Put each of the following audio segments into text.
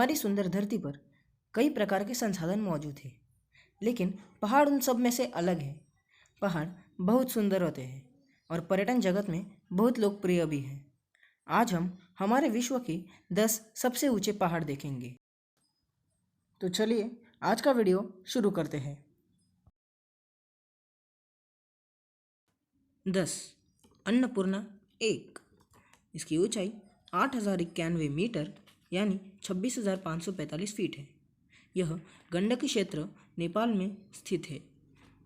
हमारी सुंदर धरती पर कई प्रकार के संसाधन मौजूद हैं, लेकिन पहाड़ उन सब में से अलग है। पहाड़ बहुत सुंदर होते हैं और पर्यटन जगत में बहुत लोकप्रिय भी हैं। आज हम हमारे विश्व के 10 सबसे ऊंचे पहाड़ देखेंगे। तो चलिए आज का वीडियो शुरू करते हैं। 10 अन्नपूर्णा 1। इसकी ऊंचाई 8091 मीटर यानी 26,545 फीट है। यह गंडकी क्षेत्र नेपाल में स्थित है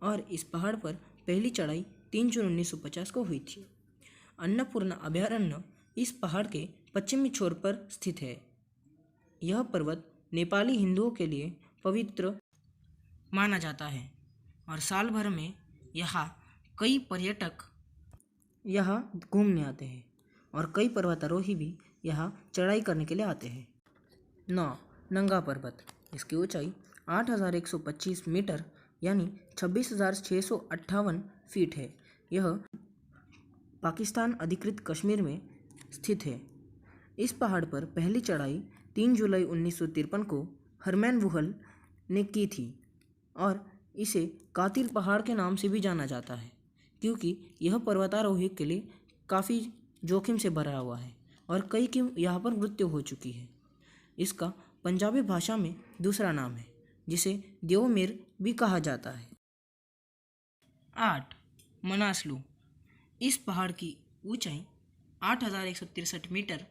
और इस पहाड़ पर पहली चढ़ाई 3 जून 1950 को हुई थी। अन्नपूर्णा अभयारण्य इस पहाड़ के पश्चिमी छोर पर स्थित है। यह पर्वत नेपाली हिंदुओं के लिए पवित्र माना जाता है और साल भर में यहाँ कई पर्यटक यहाँ घूमने आते हैं और कई पर्वतारोही भी यहाँ चढ़ाई करने के लिए आते हैं। 9 नंगा पर्वत। इसकी ऊंचाई 8125 मीटर यानी 26,658 फीट है। यह पाकिस्तान अधिकृत कश्मीर में स्थित है। इस पहाड़ पर पहली चढ़ाई 3 जुलाई 1953 को हरमैन वुहल ने की थी और इसे कातिर पहाड़ के नाम से भी जाना जाता है, क्योंकि यह पर्वतारोही के लिए काफ़ी जोखिम से भरा हुआ है और कई की यहाँ पर मृत्यु हो चुकी है। इसका पंजाबी भाषा में दूसरा नाम है, जिसे देवमेर भी कहा जाता है। 8 मनासलू। इस पहाड़ की ऊंचाई 8163 मीटर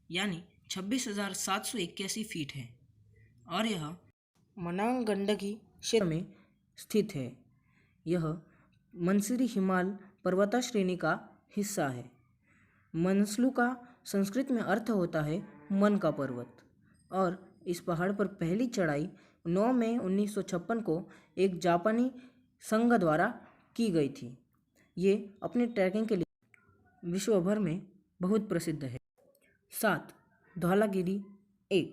यानी 26,781 फीट है और यह मनांग गंडकी क्षेत्र में स्थित है। यह मंसूरी हिमाल पर्वत श्रेणी का हिस्सा है। मनसलू का संस्कृत में अर्थ होता है मन का पर्वत और इस पहाड़ पर पहली चढ़ाई 9 मई 1956 को एक जापानी संघ द्वारा की गई थी। ये अपनी ट्रैकिंग के लिए विश्व भर में बहुत प्रसिद्ध है। 7 धौलागिरी 1।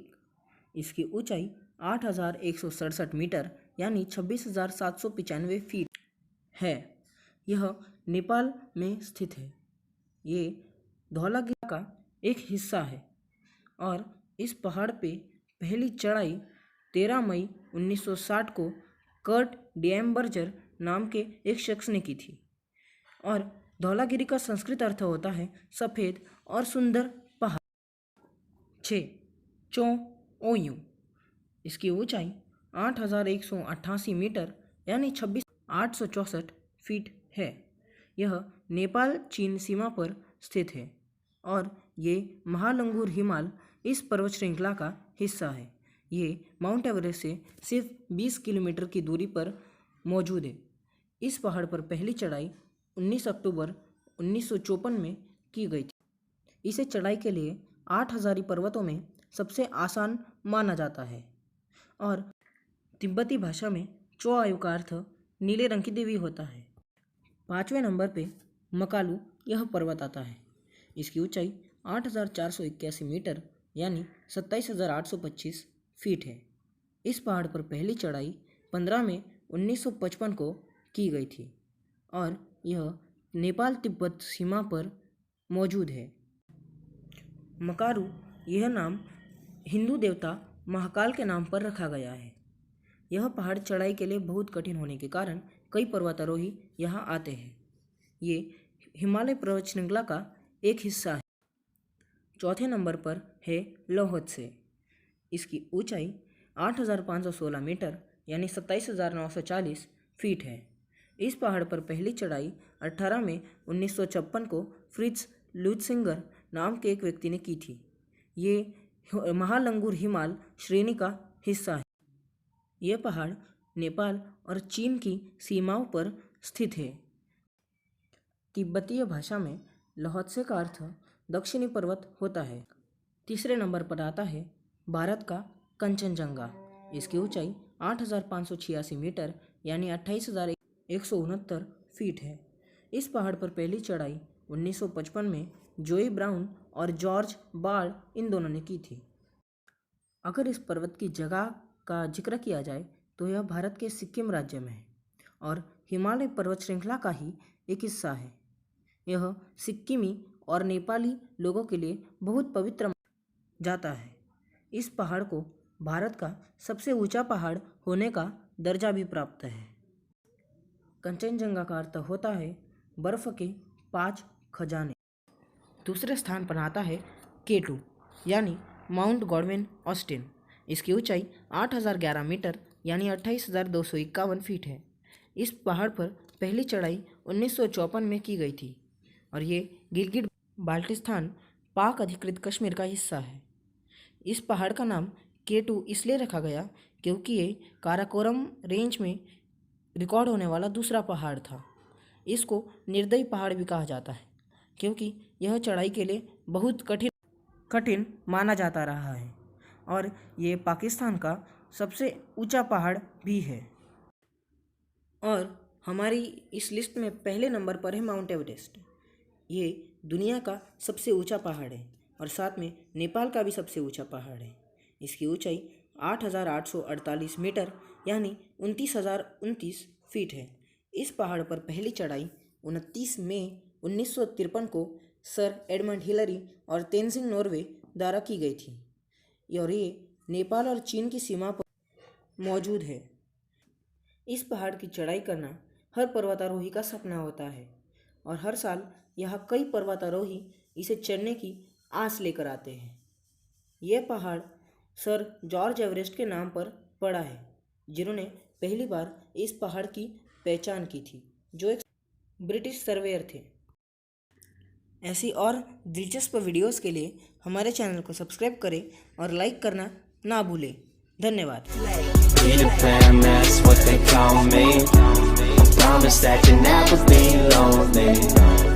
इसकी ऊंचाई 8167 मीटर यानी 26,795 फीट है। यह नेपाल में स्थित है। ये धौलागिरी का एक हिस्सा है और इस पहाड़ पे पहली चढ़ाई 13 मई 1960 को कर्ट डिएम्बर्जर नाम के एक शख्स ने की थी और धौलागिरी का संस्कृत अर्थ होता है सफ़ेद और सुंदर पहाड़। 6 चो ओयू। इसकी ऊंचाई 8188 मीटर यानी 26,864 फीट है। यह नेपाल चीन सीमा पर स्थित है और ये महालंगूर हिमाल इस पर्वत श्रृंखला का हिस्सा है। ये माउंट एवरेस्ट से सिर्फ 20 किलोमीटर की दूरी पर मौजूद है। इस पहाड़ पर पहली चढ़ाई 19 अक्टूबर 1954 में की गई थी। इसे चढ़ाई के लिए 8 हज़ारी पर्वतों में सबसे आसान माना जाता है और तिब्बती भाषा में चो आयु का अर्थ नीले रंग की देवी होता है। 5वें नंबर पे मकालू यह पर्वत आता है। इसकी ऊंचाई 8481 मीटर यानी 27,825 फीट है। इस पहाड़ पर पहली चढ़ाई 15 मई 1955 को की गई थी और यह नेपाल तिब्बत सीमा पर मौजूद है। मकारू यह नाम हिंदू देवता महाकाल के नाम पर रखा गया है। यह पहाड़ चढ़ाई के लिए बहुत कठिन होने के कारण कई पर्वतारोही यहाँ आते हैं। ये हिमालय पर्वत श्रृंखला का एक हिस्सा है। चौथे नंबर पर है लोहत्से। इसकी ऊंचाई 8516 मीटर यानी 27,940 फीट है। इस पहाड़ पर पहली चढ़ाई 18 मई 1956 को फ्रिट्ज लुत्सिंगर नाम के एक व्यक्ति ने की थी। ये महालंगूर हिमाल श्रेणी का हिस्सा है। यह पहाड़ नेपाल और चीन की सीमाओं पर स्थित है। तिब्बतीय भाषा में लोहत्से का अर्थ दक्षिणी पर्वत होता है। तीसरे नंबर पर आता है भारत का कंचनजंगा। इसकी ऊंचाई 8586 मीटर यानी 28,169 फीट है। इस पहाड़ पर पहली चढ़ाई 1955 में जोई ब्राउन और जॉर्ज बार्ड इन दोनों ने की थी। अगर इस पर्वत की जगह का जिक्र किया जाए तो यह भारत के सिक्किम राज्य में है और हिमालय पर्वत श्रृंखला का ही एक हिस्सा है। यह सिक्किमी और नेपाली लोगों के लिए बहुत पवित्र माना जाता है। इस पहाड़ को भारत का सबसे ऊंचा पहाड़ होने का दर्जा भी प्राप्त है। कंचनजंगा का अर्थ होता है बर्फ के 5 खजाने। दूसरे स्थान पर आता है K2 यानी माउंट गॉडविन ऑस्टिन। इसकी ऊंचाई 8011 मीटर यानी 28,251 फीट है। इस पहाड़ पर पहली चढ़ाई 1954 में की गई थी और ये गिलगिट बाल्टिस्तान पाक अधिकृत कश्मीर का हिस्सा है। इस पहाड़ का नाम K2 इसलिए रखा गया क्योंकि ये काराकोरम रेंज में रिकॉर्ड होने वाला दूसरा पहाड़ था। इसको निर्दयी पहाड़ भी कहा जाता है क्योंकि यह चढ़ाई के लिए बहुत कठिन माना जाता रहा है और ये पाकिस्तान का सबसे ऊंचा पहाड़ भी है। और हमारी इस लिस्ट में पहले नंबर पर है माउंट एवरेस्ट। ये दुनिया का सबसे ऊंचा पहाड़ है और साथ में नेपाल का भी सबसे ऊंचा पहाड़ है। इसकी ऊंचाई 8,848 मीटर यानी 29,029 फीट है। इस पहाड़ पर पहली चढ़ाई 29 मई 1953 को सर एडमंड हिलरी और तेंजिंग नॉर्वे द्वारा की गई थी और ये नेपाल और चीन की सीमा पर मौजूद है। इस पहाड़ की चढ़ाई करना हर पर्वतारोही का सपना होता है और हर साल यहाँ कई पर्वतारोही इसे चढ़ने की आस लेकर आते हैं। यह पहाड़ सर जॉर्ज एवरेस्ट के नाम पर पड़ा है, जिन्होंने पहली बार इस पहाड़ की पहचान की थी, जो एक ब्रिटिश सर्वेयर थे। ऐसी और दिलचस्प वीडियोस के लिए हमारे चैनल को सब्सक्राइब करें और लाइक करना ना भूलें। धन्यवाद। Peter Pan, that's what they call me. I promise that you'll never be lonely.